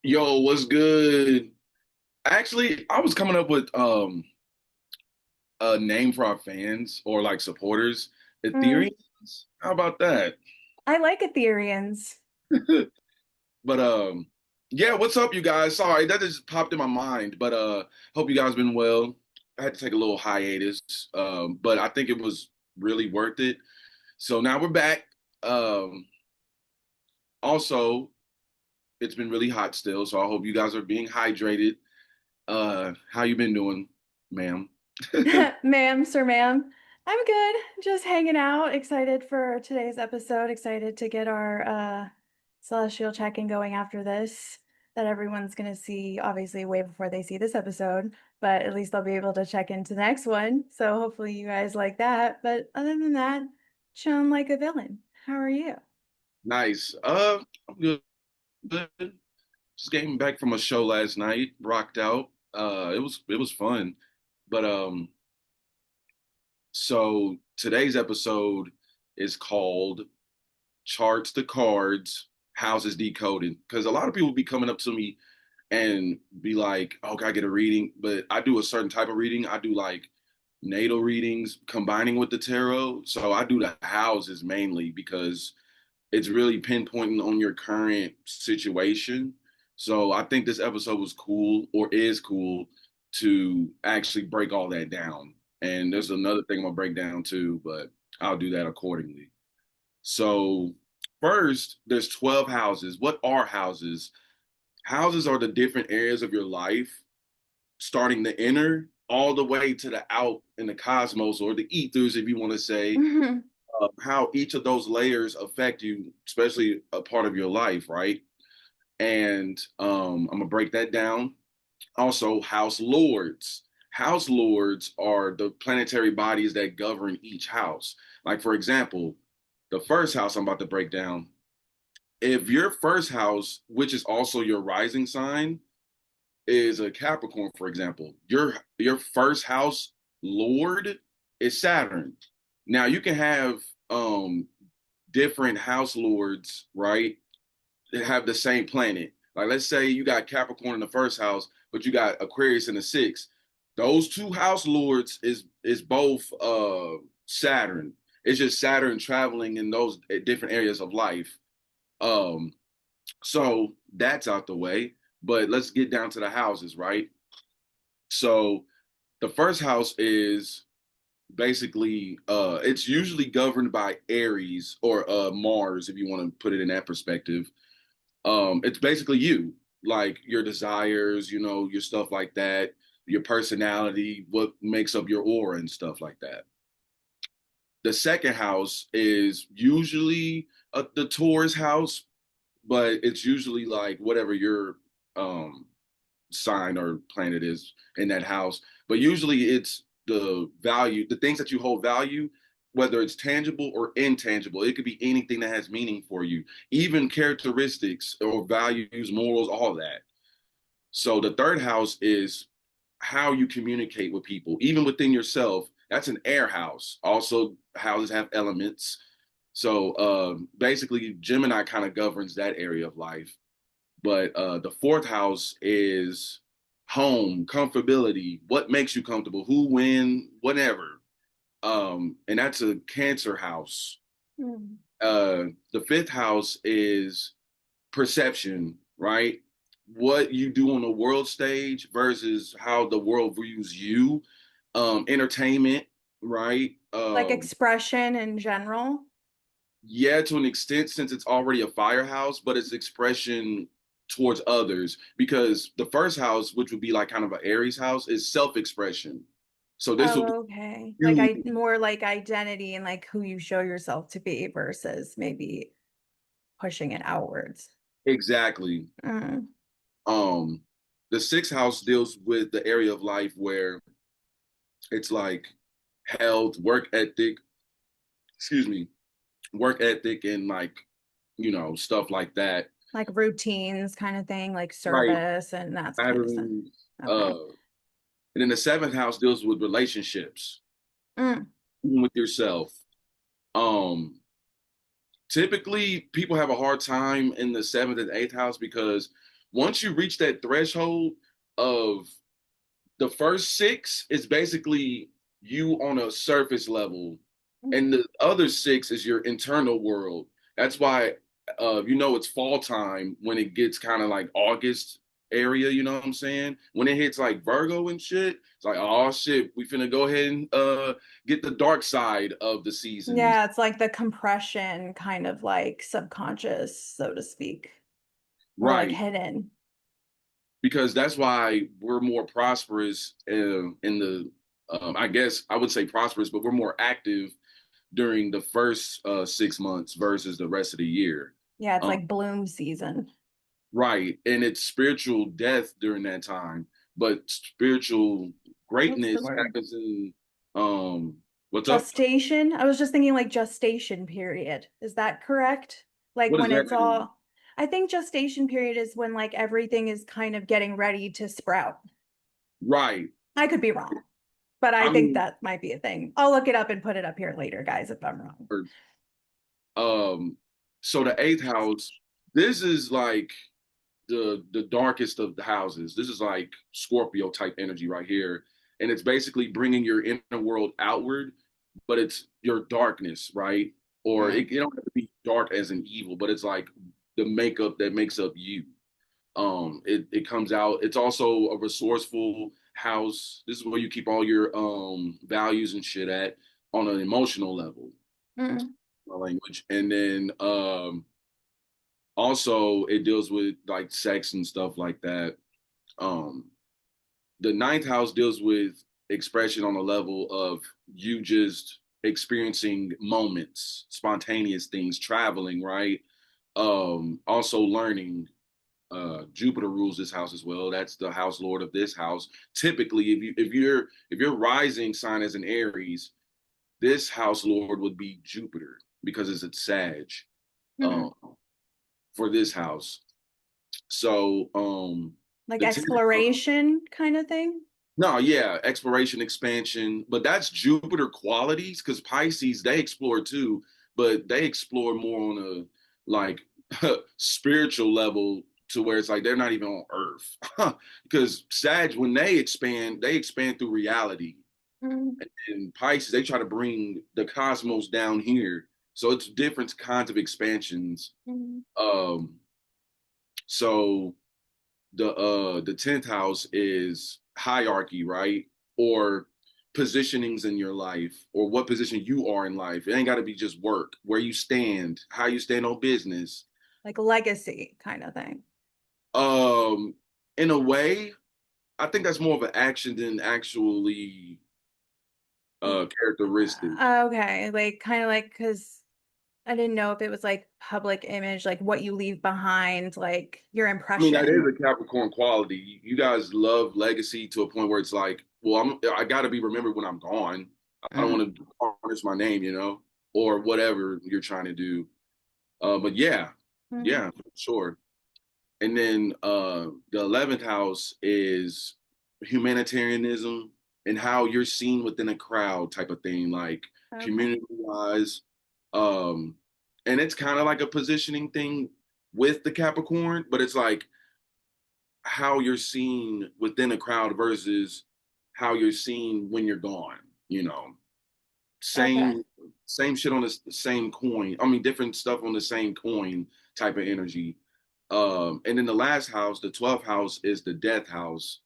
Yo, what's good? Actually, I was coming up with a name for our fans or like supporters. Mm, Ethereans? How about that? I like Ethereans. But yeah, what's up you guys? Sorry, that just popped in my mind. But hope you guys been well. I had to take a little hiatus. But I think it was really worth it. So now we're back. Um also it's been really hot still, so I hope you guys are being hydrated. How you been doing, ma'am? Ma'am, sir, ma'am. I'm good. Just hanging out. Excited for today's episode. Excited to get our celestial check-in going after this. That everyone's gonna see, obviously, way before they see this episode, but at least they'll be able to check into the next one. So hopefully you guys like that. But other than that, chilling like a villain. How are you? Nice. I'm good. Just came back from a show last night, rocked out. It was fun. But so today's episode is called Charts the Cards, Houses Decoded. Because a lot of people be coming up to me and be like, "Oh, can I get a reading?" But I do a certain type of reading. I do like natal readings combining with the tarot. So I do the houses mainly because it's really pinpointing on your current situation. So I think this episode was cool or is cool to actually break all that down. And there's another thing I'm gonna break down too, but I'll do that accordingly. So first, there's 12 houses. What are houses? Houses are the different areas of your life, starting the inner all the way to the out in the cosmos or the ethers, if you want to say, how each of those layers affect you, especially a part of your life, right? And I'm gonna break that down. Also, house lords. House lords are the planetary bodies that govern each house. Like, for example, the first house I'm about to break down. If your first house, which is also your rising sign, is a Capricorn, for example, your first house lord is Saturn. Now you can have um different house lords, right? That have the same planet. Like let's say you got Capricorn in the first house, but you got Aquarius in the sixth. Those two house lords is both Saturn. It's just Saturn traveling in those different areas of life. Um, so that's out the way. But let's get down to the houses, right? So the first house is basically it's usually governed by Aries or Mars, if you want to put it in that perspective. It's basically you, like your desires, your stuff like that, your personality, what makes up your aura and stuff like that. The second house is usually the Taurus house, but it's usually like whatever your um sign or planet is in that house. But usually it's the value, the things that you hold value, whether it's tangible or intangible. It could be anything that has meaning for you, even characteristics or values, morals, all that. So the third house is how you communicate with people, even within yourself. That's an air house. Also, houses have elements. So basically, Gemini kind of governs that area of life. But the fourth house is home, comfortability, what makes you comfortable, who, when, whatever. And that's a Cancer house. Mm. The fifth house is perception, right? What you do on the world stage versus how the world views you. Entertainment, right? Like expression in general. Yeah, to an extent, since it's already a firehouse, but it's expression towards others. Because the first house, which would be like kind of an Aries house, is self-expression. So this would be Oh, okay. Like you I more like identity and like who you show yourself to be versus maybe pushing it outwards. exactly. Mm. Um, the sixth house deals with the area of life where it's like health, work ethic, excuse me, work ethic and like, stuff like that. Like routines kind of thing, like Right. service and that kind of stuff. Batteries. Okay. And then the seventh house deals with relationships, Mm. even with yourself. Um, Typically people have a hard time in the seventh and eighth house because once you reach that threshold of the first six, is basically you on a surface level, and the other six is your internal world. That's why, it's fall time when it gets kind of like August area. You know what I'm saying? When it hits like Virgo and shit, it's like, oh shit, we finna go ahead and get the dark side of the seasons. Yeah, it's like the compression kind of like subconscious, so to speak, or like Right. hidden. Because that's why we're more prosperous in the I guess I would say prosperous, but we're more active during the first 6 months versus the rest of the year. Yeah, it's um, like bloom season. right, and it's spiritual death during that time, but spiritual What's the greatness word? happens in um what's up. Gestation. I was just thinking like gestation period. Is that correct? Like What does when that it's mean? all, I think gestation period is when like everything is kind of getting ready to sprout. Right. I could be wrong, but I I think mean, that might be a thing. I'll look it up and put it up here later, guys, if I'm wrong. um so the eighth house, this is like the darkest of the houses. This is like Scorpio type energy right here, and it's basically bringing your inner world outward, but it's your darkness, right? Or Mm, it don't have to be dark as an evil, but it's like the makeup that makes up you. It comes out. It's also a resourceful house. This is where you keep all your values and shit at on an emotional level, mm. my language, and then also it deals with like sex and stuff like that. um the ninth house deals with expression on a level of you just experiencing moments, spontaneous things, traveling, right? Also learning. Jupiter rules this house as well. That's the house lord of this house. Typically, if your rising sign is an Aries, this house lord would be Jupiter because it's a Sag, Mm. um, for this house. So Like the 10th. exploration kind of thing. No, yeah, exploration, expansion, but that's Jupiter qualities because Pisces, they explore too, but they explore more on a like spiritual level to where it's like they're not even on Earth. Because Sag, when they expand through reality. Mm, And Pisces, they try to bring the cosmos down here. So it's different kinds of expansions. mm. Um, so the 10th house is hierarchy, right? Or positionings in your life, or what position you are in life. It ain't got to be just work, where you stand, how you stand on business. Like legacy kind of thing. um in a way, I think that's more of an action than actually characteristic. Okay, like kind of like because I didn't know if it was like public image, like what you leave behind, like your I mean, that is impression. a Capricorn quality. You guys love legacy to a point where it's like, well, I got to be remembered when I'm gone. I don't Mm, want to tarnish my name, or whatever you're trying to do. But yeah, mm. yeah, for sure. And then the 11th house is humanitarianism and how you're seen within a crowd type of thing, like Okay. community wise. Um, and it's kind of like a positioning thing with the Capricorn, but it's like how you're seen within a crowd versus how you're seen when you're gone. You know, Okay. same same shit on the same coin. I mean, different stuff on the same coin type of energy. And then the last house, the 12th house, is the death house.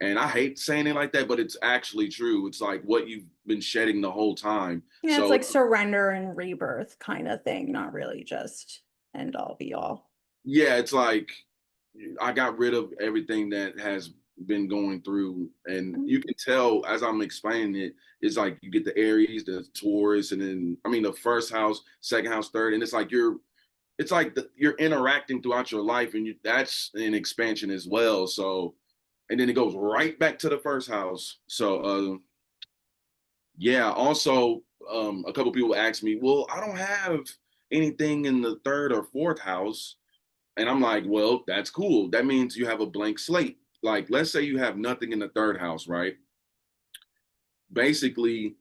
And I hate saying it like that, but it's actually true. It's like what you've been shedding the whole time. Yeah, it's So like surrender and rebirth kind of thing, not really just end all be all. yeah, it's like I got rid of everything that has been going through, and Mm, you can tell as I'm explaining it. It's like you get the Aries, the Taurus, and then I mean the first house, second house, third, and it's like you're interacting throughout your life, and that's an expansion as well. So, and then it goes right back to the first house. So, yeah. Also, a couple people ask me, well, I don't have anything in the third or fourth house. And I'm like, well, that's cool. That means you have a blank slate. Like, let's say you have nothing in the third house, right? Basically,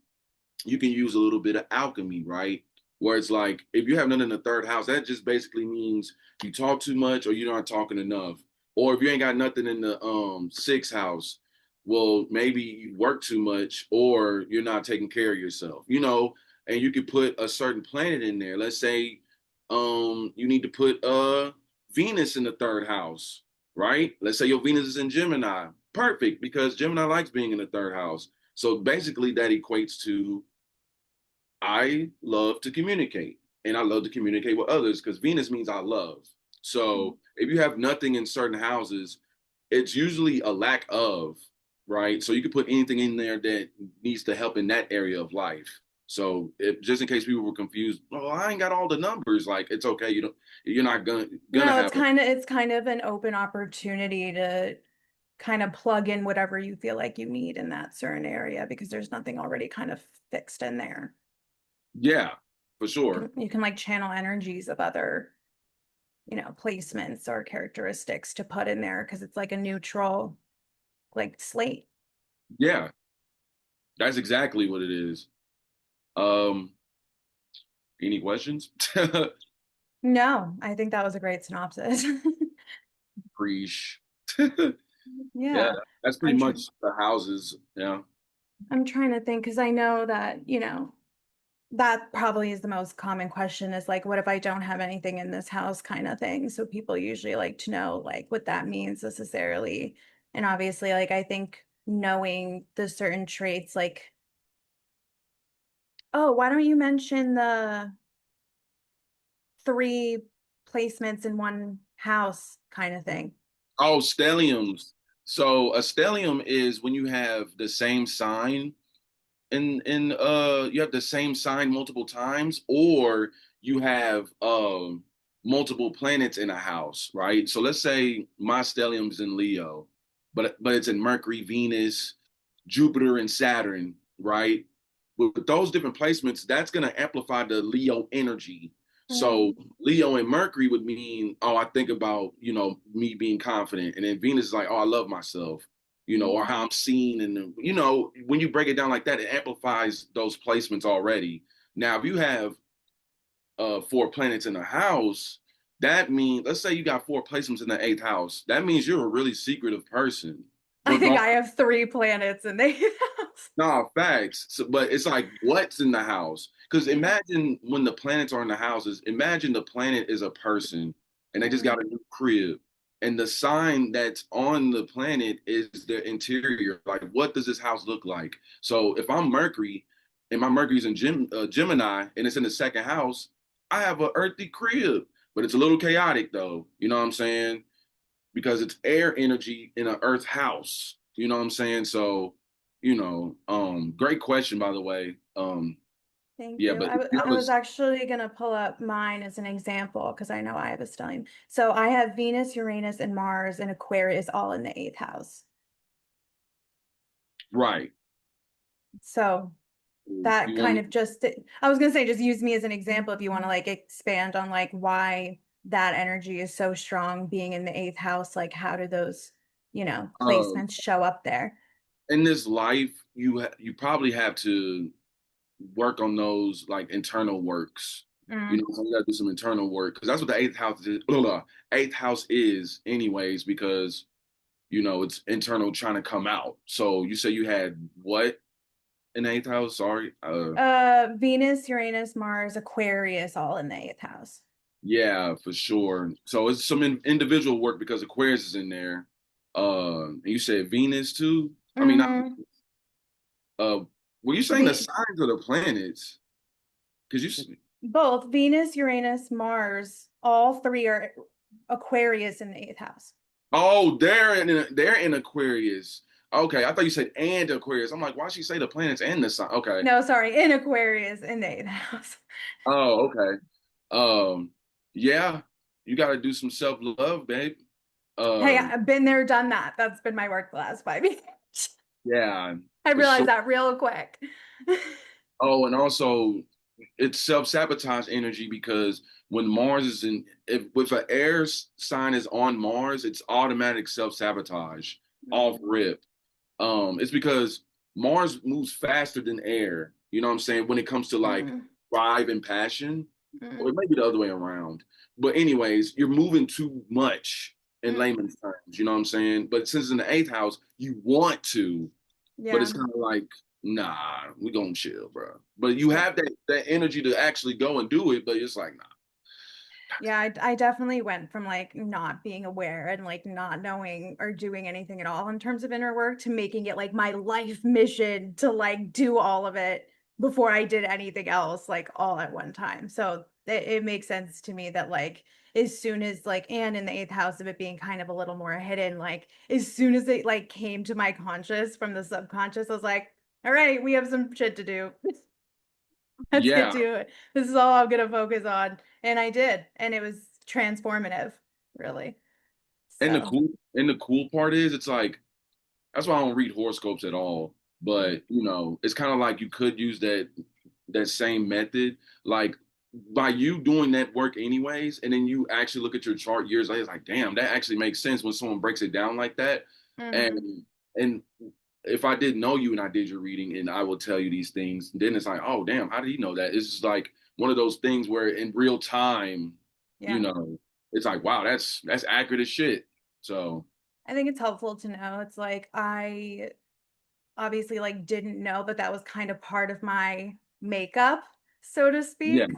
you can use a little bit of alchemy, right? Where it's like, if you have nothing in the third house, that just basically means you talk too much or you're not talking enough. Or if you ain't got nothing in the sixth house, well, maybe you work too much or you're not taking care of yourself, and you could put a certain planet in there. Let's say you need to put Venus in the third house, right? Let's say your Venus is in Gemini. Perfect, because Gemini likes being in the third house. So basically that equates to I love to communicate and I love to communicate with others because Venus means I love. So if you have nothing in certain houses, it's usually a lack of, right? So you can put anything in there that needs to help in that area of life. So if, just in case people were confused, oh, I ain't got all the numbers. Like it's okay. You're not gonna No, it's have a. kind of an open opportunity to kind of plug in whatever you feel like you need in that certain area because there's nothing already kind of fixed in there. Yeah, for sure. You can like channel energies of other, placements or characteristics to put in there because it's like a neutral like slate. Yeah, that's exactly what it is. Um, any questions? No, I think that was a great synopsis. Preach. Yeah, Yeah. that's pretty I'm much trying the houses. Yeah. I'm trying to think because I know that, that probably is the most common question is like, what if I don't have anything in this house kind of thing? So people usually like to know like what that means necessarily. And obviously, like I think knowing the certain traits, like, oh, why don't you mention the three placements in one house kind of thing? Oh, stelliums. So a stellium is when you have the same sign and you have the same sign multiple times, or you have multiple planets in a house, right? So let's say my stellium's in Leo, but it's in Mercury, Venus, Jupiter, and Saturn, right? With those different placements, that's going to amplify the Leo energy. So Mm. Leo and Mercury would mean, oh, I think about, me being confident. And then Venus is like, oh, I love myself, or Mm. how I'm seen. And, when you break it down like that, it amplifies those placements already. Now, if you have four planets in a house, that means, let's say you got four placements in the eighth house. That means you're a really secretive person. I think Regardless. I have three planets in the house. No, facts. So, but it's like, what's in the house? Because Yeah. imagine when the planets are in the houses, imagine the planet is a person and they just got Mm. a new crib. And the sign that's on the planet is the interior. Like, what does this house look like? So if I'm Mercury and my Mercury's in Gemini and it's in the second house, I have an earthy crib, but it's a little chaotic though. You know what I'm saying? Because it's air energy in an earth house. You know what I'm saying? So, great question by the way. Thank Yeah, you. but I was actually going to pull up mine as an example because I know I have a stellium. So I have Venus, Uranus, and Mars and Aquarius all in the eighth house. right. So that You kind want of just, I was going to say, just use me as an example if you want to like expand on like why that energy is so strong being in the eighth house. Like, how do those, placements show up there? in this life you probably have to work on those like internal works. Mm. So you gotta do some internal work because that's what the eighth house is. Blah, blah. Eighth house is anyways because it's internal trying to come out. So you say you had what in the eighth house? Sorry. Venus, Uranus, Mars, Aquarius, all in the eighth house. Yeah, for sure. So it's some individual work because Aquarius is in there. And you said Venus too. I mean, not, Mm-hmm. uh, were you saying the V signs of the planets? Because Both Venus, Uranus, Mars, all three are Aquarius in the eighth house. oh, they're in Aquarius. Okay, I thought you said and Aquarius. I'm like, why she say the planets and the sign? Okay. No, sorry, in Aquarius in the eighth house. Oh, okay. Um, yeah, you got to do some self love, babe. Hey, Um, I've been there, done that. That's been my work the last 5 years. yeah, I for realized sure. that real quick. Oh, and also it's self-sabotage energy because when Mars is in, if an air sign is on Mars, it's automatic self-sabotage off Mm, rip. It's because Mars moves faster than air. You know what I'm saying? When it comes to like mm, drive and passion, or mm, it might be the other way around. But anyways, you're moving too much. in Mm, layman's terms, you know what I'm saying? But since it's in the eighth house, you want to, but yeah. it's kind of like, nah, we gonna chill, bro. But you Yeah. have that energy to actually go and do it, but it's like, nah. Yeah, I definitely went from like not being aware and like not knowing or doing anything at all in terms of inner work to making it like my life mission to like do all of it before I did anything else, like all at one time. So it makes sense to me that like as soon as like and in the eighth house of it being kind of a little more hidden, like as soon as it like came to my conscious from the subconscious, I was like, all right, we have some shit to do. Let's get Yeah, to it. This is all I'm gonna focus on. And I did. And it was transformative, really. and the So, cool part is, it's like that's why I don't read horoscopes at all. mm, But it's kind of like you could use that same method, like by you doing that work anyways, and then you actually look at your chart years later, it's like, damn, that actually makes sense when someone breaks it down like that. mhm. And if I didn't know you and I did your reading and I will tell you these things, then it's like, oh damn, how did he know that? It's just like one of those things where in real time, you Yeah. know, it's like, wow, that's accurate as shit. So I think it's helpful to know. It's like I obviously like didn't know that that was kind of part of my makeup, so to yeah, speak.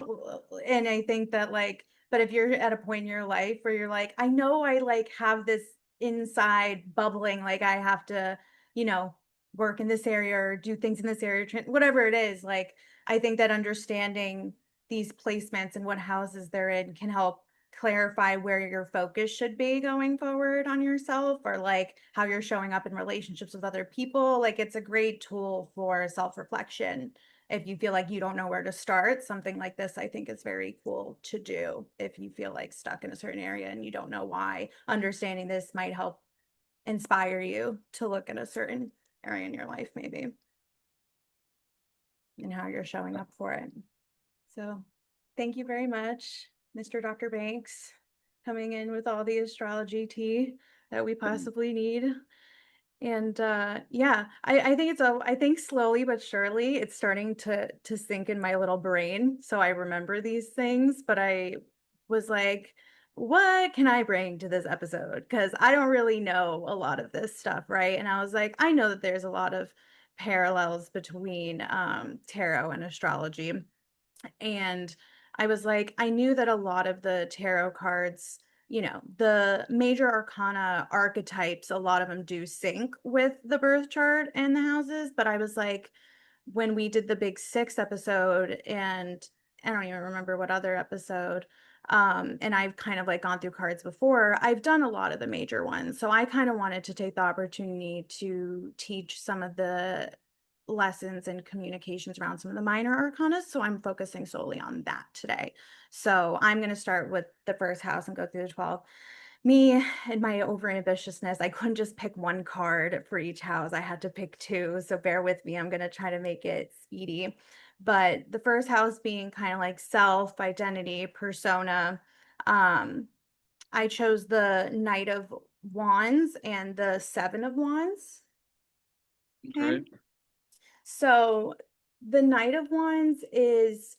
And I think that like, but if you're at a point in your life where you're like, I know I like have this inside bubbling, like I have to, you know, work in this area or do things in this area, whatever it is, like I think that understanding these placements and what houses they're in can help clarify where your focus should be going forward on yourself or like how you're showing up in relationships with other people. Like it's a great tool for self-reflection. If you feel like you don't know where to start, something like this I think is very cool to do if you feel like stuck in a certain area and you don't know why. Understanding this might help inspire you to look at a certain area in your life maybe and how you're showing up for it. So thank you very much, Mr. Dr. Banks, coming in with all the astrology tea that we possibly need. And yeah, I think I think slowly but surely it's starting to sink in my little brain. So I remember these things, but I was like, what can I bring to this episode? Because I don't really know a lot of this stuff, right? And I was like, I know that there's a lot of parallels between tarot and astrology. And I was like, I knew that a lot of the tarot cards, you know, the major arcana archetypes, a lot of them do sync with the birth chart and the houses. But I was like, when we did the big six episode, and I don't even remember what other episode, and I've kind of like gone through cards before, I've done a lot of the major ones. So I kind of wanted to take the opportunity to teach some of the lessons and communications around some of the minor arcana. So I'm focusing solely on that today. So I'm going to start with the first house and go through the 12. Me and my over ambitiousness, I couldn't just pick one card for each house. I had to pick two. So bear with me. I'm going to try to make it speedy. But the first house being kind of like self, identity, persona. Um, I chose the Knight of Wands and the Seven of Wands. Okay. okay, So the Knight of Wands is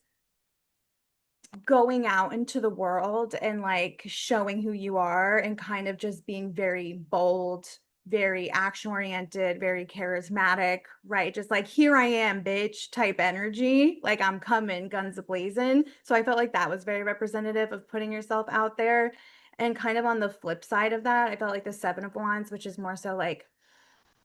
going out into the world and like showing who you are and kind of just being very bold, very action oriented, very charismatic, right? Just like, here I am, bitch type energy. Like, I'm coming, guns a-blazing. So I felt like that was very representative of putting yourself out there. And kind of on the flip side of that, I felt like the Seven of Wands, which is more so like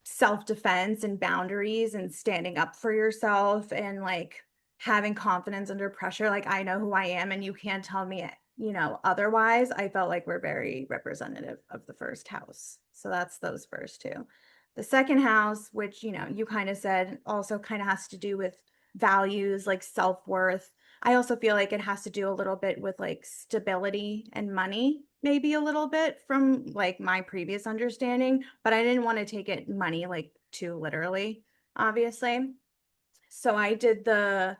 self-defense and boundaries and standing up for yourself and like having confidence under pressure, like I know who I am and you can't tell me, you know, otherwise. I felt like we're very representative of the first house. So that's those first two. The second house, which, you know, you kind of said also kind of has to do with values, like self-worth. I also feel like it has to do a little bit with like stability and money, maybe a little bit from like my previous understanding, but I didn't want to take it money like too literally, obviously. So I did the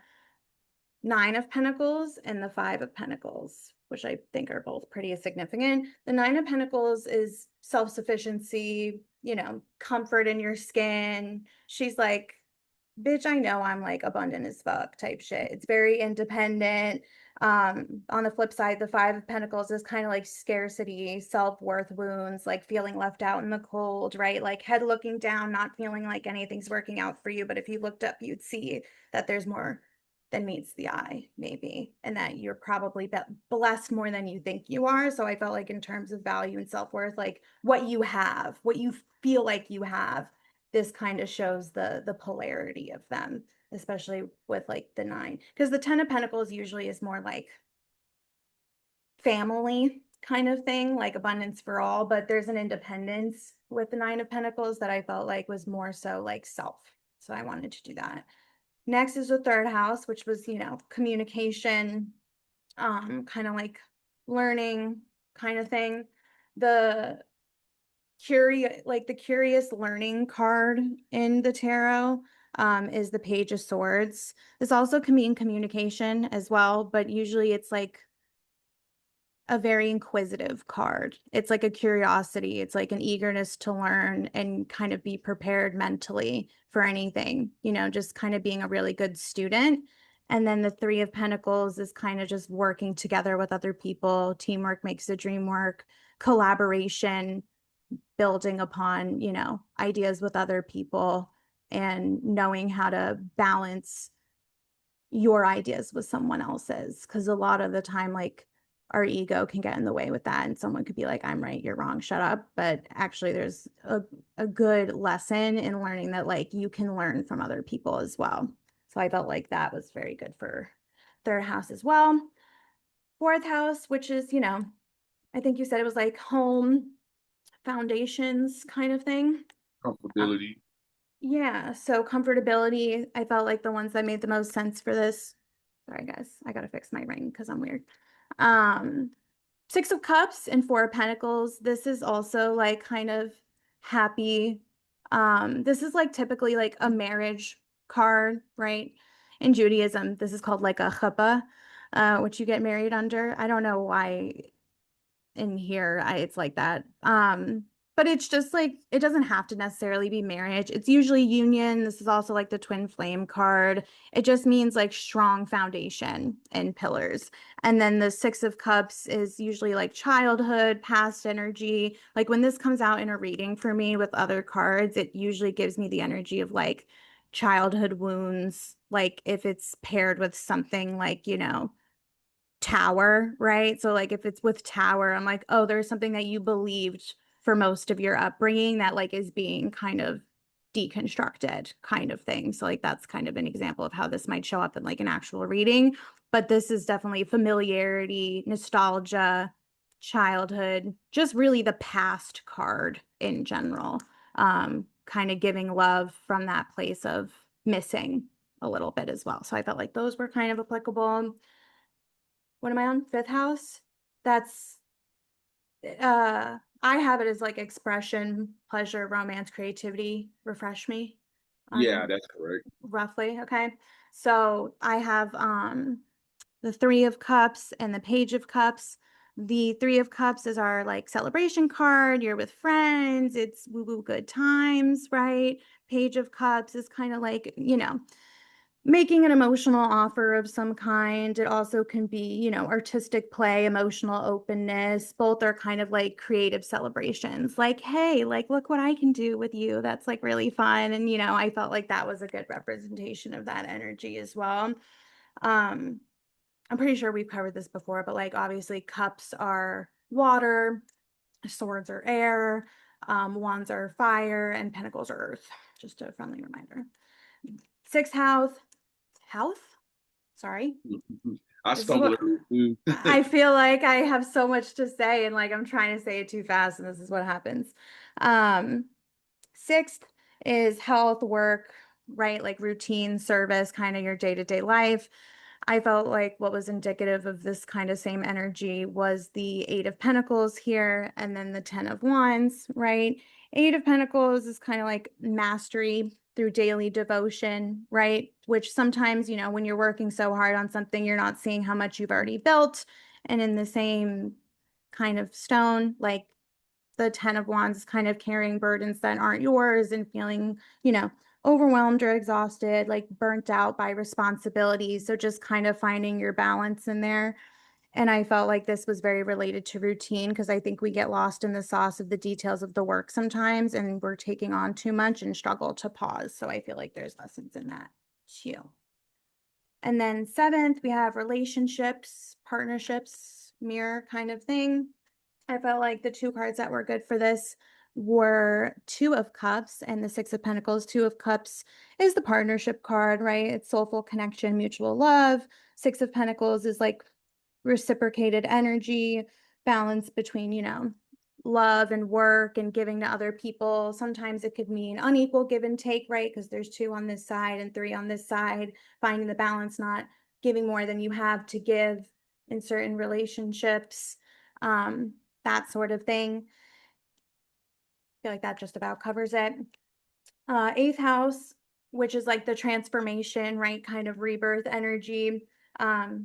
Nine of Pentacles and the Five of Pentacles, which I think are both pretty significant. The Nine of Pentacles is self-sufficiency, you know, comfort in your skin. She's like bitch, I know I'm like abundant as fuck type shit. It's very independent. On the flip side, the Five of Pentacles is kind of like scarcity, self-worth wounds, like feeling left out in the cold, right? Like head looking down, not feeling like anything's working out for you. But if you looked up, you'd see that there's more than meets the eye, maybe, and that you're probably blessed more than you think you are. So I felt like in terms of value and self-worth, like what you have, what you feel like you have, this kind of shows the polarity of them, especially with like the nine, because the Ten of Pentacles usually is more like family kind of thing, like abundance for all, but there's an independence with the Nine of Pentacles that I felt like was more so like self. So I wanted to do that. Next is the third house, which was, communication, kind of like learning kind of thing. The curious learning card in the tarot is the Page of Swords. This also can mean communication as well, but usually it's like a very inquisitive card. It's like a curiosity. It's like an eagerness to learn and kind of be prepared mentally for anything, just kind of being a really good student. And then the Three of Pentacles is kind of just working together with other people. Teamwork makes the dream work, collaboration, building upon, ideas with other people and knowing how to balance your ideas with someone else's. Because a lot of the time, like, our ego can get in the way with that. And someone could be like, I'm right, you're wrong, shut up. But actually, there's a good lesson in learning that, like, you can learn from other people as well. So I felt like that was very good for third house as well. Fourth house, which is, I think you said it was like home, foundations kind of thing. Uh, Comfortability. yeah, so comfortability, I felt like the ones that made the most sense for this. Sorry, guys, I gotta fix my ring because I'm weird. Um, Six of Cups and Four of Pentacles. This is also like kind of happy. This is like typically like a marriage card, right? In Judaism, this is called like a chuppah, which you get married under. I don't know why in here it's like that, but it's just like it doesn't have to necessarily be marriage. It's usually union. This is also like the twin flame card. It just means like strong foundation and pillars. And then the Six of Cups is usually like childhood, past energy. Like when this comes out in a reading for me with other cards, it usually gives me the energy of like childhood wounds, like if it's paired with something like, tower, right? So like if it's with tower, I'm like, oh, there's something that you believed for most of your upbringing that like is being kind of deconstructed kind of thing. So like that's kind of an example of how this might show up in like an actual reading. But this is definitely familiarity, nostalgia, childhood, just really the past card in general. Kind of giving love from that place of missing a little bit as well. So I felt like those were kind of applicable. What am I on? Fifth house? That's I have it as like expression, pleasure, romance, creativity, refresh me. Yeah, Um, that's correct. roughly, okay. So I have the Three of Cups and the Page of Cups. The Three of Cups is our like celebration card. You're with friends, it's woo-woo good times, right? Page of Cups is kind of like, making an emotional offer of some kind. It also can be, artistic play, emotional openness. Both are kind of like creative celebrations. Like, hey, like, look what I can do with you. That's like really fun. And, I felt like that was a good representation of that energy as well. Um, I'm pretty sure we've covered this before, but like, obviously, cups are water, swords are air, wands are fire, and pentacles are earth. Just a friendly reminder. Sixth house, sorry. I This is stumbled what over it too. I feel like I have so much to say and like I'm trying to say it too fast and this is what happens. Um, Sixth is health, work, right? Like routine, service, kind of your day-to-day life. I felt like what was indicative of this kind of same energy was the Eight of Pentacles here and then the Ten of Wands, right? Eight of Pentacles is kind of like mastery through daily devotion, right? Which sometimes, when you're working so hard on something, you're not seeing how much you've already built. And in the same kind of stone, like the Ten of Wands is kind of carrying burdens that aren't yours and feeling, overwhelmed or exhausted, like burnt out by responsibilities. So just kind of finding your balance in there. And I felt like this was very related to routine because I think we get lost in the sauce of the details of the work sometimes and we're taking on too much and struggle to pause. So I feel like there's lessons in that too. And then seventh, we have relationships, partnerships, mirror kind of thing. I felt like the two cards that were good for this were Two of Cups and the Six of Pentacles. Two of Cups is the partnership card, right? It's soulful connection, mutual love. Six of Pentacles is like reciprocated energy, balance between, love and work and giving to other people. Sometimes it could mean unequal give and take, right? Because there's two on this side and three on this side, finding the balance, not giving more than you have to give in certain relationships, that sort of thing. I feel like that just about covers it. Eighth house, which is like the transformation, right? Kind of rebirth energy,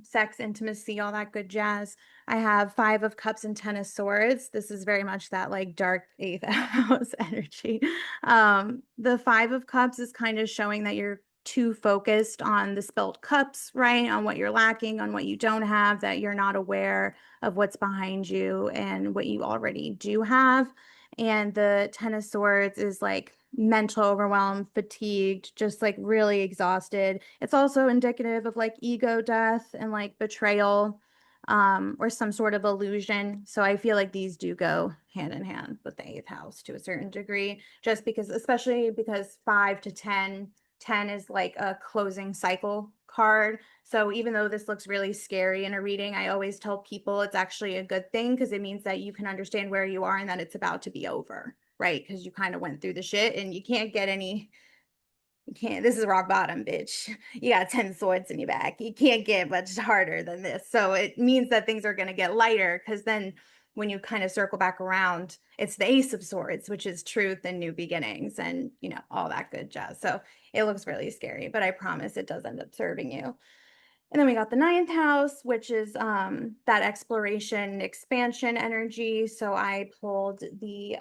sex, intimacy, all that good jazz. I have Five of Cups and Ten of Swords. This is very much that like dark eighth house energy. The Five of Cups is kind of showing that you're too focused on the spilled cups, right? On what you're lacking, on what you don't have, that you're not aware of what's behind you and what you already do have. And the Ten of Swords is like mental overwhelm, fatigued, just like really exhausted. It's also indicative of like ego death and like betrayal, or some sort of illusion. So I feel like these do go hand in hand with the eighth house to a certain degree, just because, especially because 5 to 10, 10 is like a closing cycle card. So even though this looks really scary in a reading, I always tell people it's actually a good thing because it means that you can understand where you are and that it's about to be over, right? Because you kind of went through the shit and you can't get any, you can't, this is rock bottom, bitch. You got 10 swords in your back. You can't get much harder than this. So it means that things are going to get lighter because then when you kind of circle back around, it's the Ace of Swords, which is truth and new beginnings and, all that good jazz. So it looks really scary, but I promise it does end up serving you. And then we got the ninth house, which is that exploration, expansion energy. So I pulled the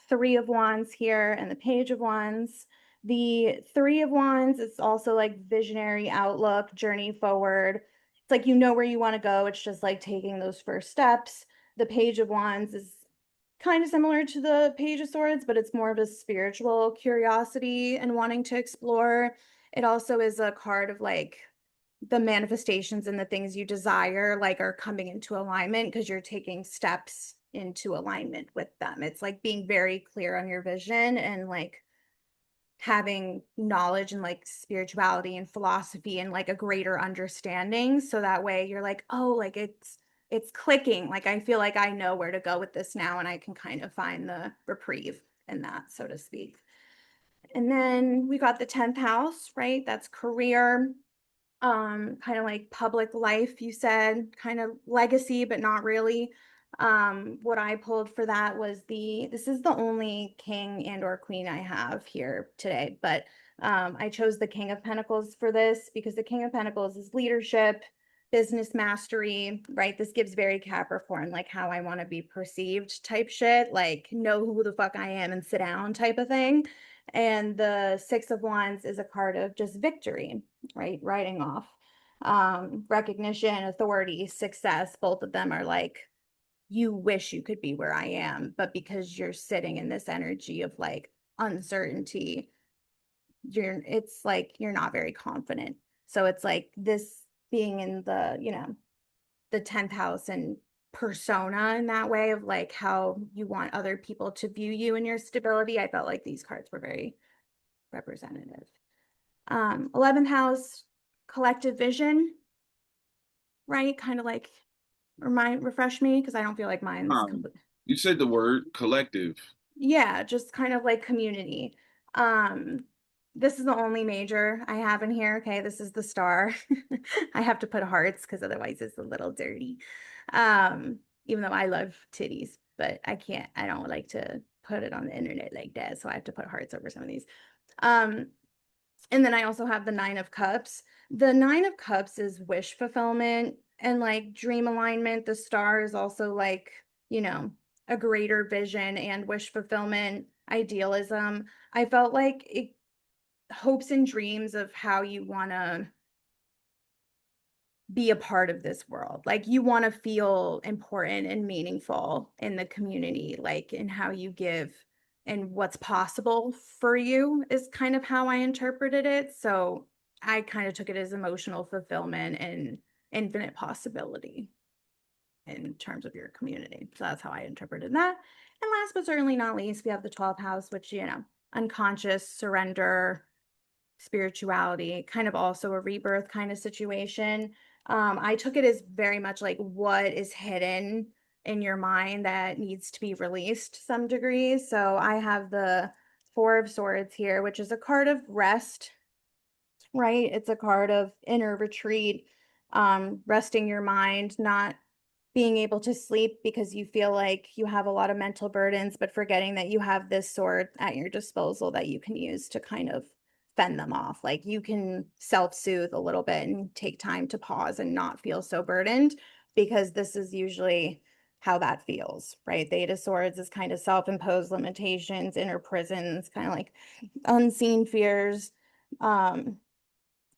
Three of Wands here and the Page of Wands. The Three of Wands is also like visionary outlook, journey forward. It's like you know where you want to go. It's just like taking those first steps. The Page of Wands is kind of similar to the Page of Swords, but it's more of a spiritual curiosity and wanting to explore. It also is a card of like the manifestations and the things you desire like are coming into alignment because you're taking steps into alignment with them. It's like being very clear on your vision and like having knowledge and like spirituality and philosophy and like a greater understanding so that way you're like, oh, like it's clicking, like I feel like I know where to go with this now and I can kind of find the reprieve in that, so to speak. And then we got the 10th house, right? That's career, kind of like public life, you said, kind of legacy, but not really. What I pulled for that was this is the only king and or queen I have here today, but I chose the King of Pentacles for this because the King of Pentacles is leadership, business mastery, right? This gives very Capricorn, like how I want to be perceived type shit, like know who the fuck I am and sit down type of thing. And the Six of Wands is a card of just victory, right? Writing off recognition, authority, success. Both of them are like, you wish you could be where I am, but because you're sitting in this energy of like uncertainty, it's like you're not very confident. So it's like this being in the 10th house and persona in that way of like how you want other people to view you and your stability. I felt like these cards were very representative. 11th house, collective vision, right? Kind of like refresh me because I don't feel like mine's Um, complete. you said the word collective. Yeah, just kind of like community. Um, this is the only major I have in here. Okay, this is the star. I have to put hearts because otherwise it's a little dirty. Even though I love titties, but I don't like to put it on the internet like that. So I have to put hearts over some of these. Um, And then I also have the Nine of Cups. The Nine of Cups is wish fulfillment and like dream alignment. The star is also like, a greater vision and wish fulfillment, idealism. I felt like hopes and dreams of how you want to be a part of this world. Like you want to feel important and meaningful in the community, like in how you give and what's possible for you is kind of how I interpreted it. So I kind of took it as emotional fulfillment and infinite possibility in terms of your community. So that's how I interpreted that. And last but certainly not least, we have the 12th house, which, unconscious, surrender, spirituality, kind of also a rebirth kind of situation. I took it as very much like what is hidden in your mind that needs to be released to some degree. So I have the Four of Swords here, which is a card of rest, right? It's a card of inner retreat, resting your mind, not being able to sleep because you feel like you have a lot of mental burdens, but forgetting that you have this sword at your disposal that you can use to kind of fend them off. Like you can self-soothe a little bit and take time to pause and not feel so burdened, because this is usually how that feels, right? The Eight of Swords is kind of self-imposed limitations, inner prisons, kind of like unseen fears, um,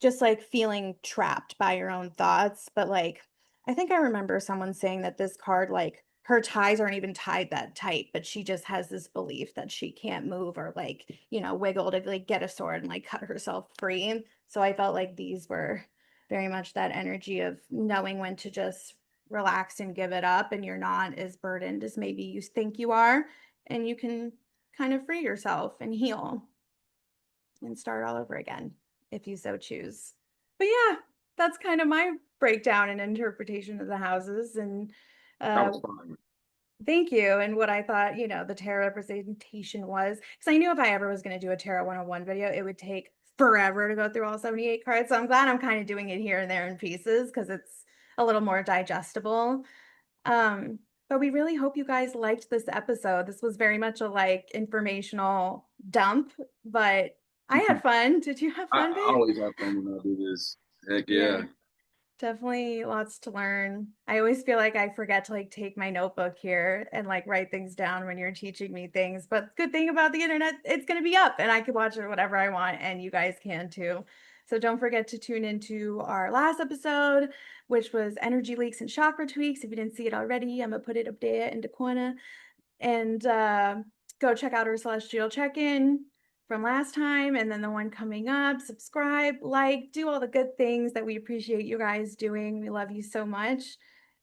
just like feeling trapped by your own thoughts. But like, I think I remember someone saying that this card, like, her ties aren't even tied that tight, but she just has this belief that she can't move or like, wiggle to like get a sword and like cut herself free. So I felt like these were very much that energy of knowing when to just relax and give it up, and you're not as burdened as maybe you think you are, and you can kind of free yourself and heal and start all over again if you so choose. But yeah, that's kind of my breakdown and interpretation of the houses. And That uh, was fine. thank you. And what I thought, the tarot representation was, because I knew if I ever was going to do a tarot 101 video, it would take forever to go through all 78 cards. So I'm glad I'm kind of doing it here and there in pieces because it's a little more digestible. But we really hope you guys liked this episode. This was very much a like informational dump, but I had fun. Did you have fun, I babe? always have fun when I do this. Heck Yeah, yeah. definitely lots to learn. I always feel like I forget to like take my notebook here and like write things down when you're teaching me things. But good thing about the internet, it's going to be up and I can watch it whatever I want, and you guys can too. So don't forget to tune into our last episode, which was energy leaks and chakra tweaks. If you didn't see it already, I'm gonna put it up there in the corner. And go check out our celestial check-in from last time, and then the one coming up. Subscribe, like, do all the good things that we appreciate you guys doing. We love you so much.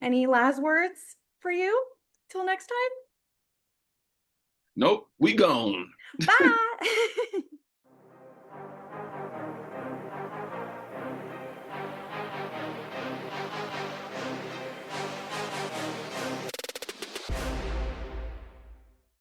Any last words for you till next Nope, we gone. time? Bye.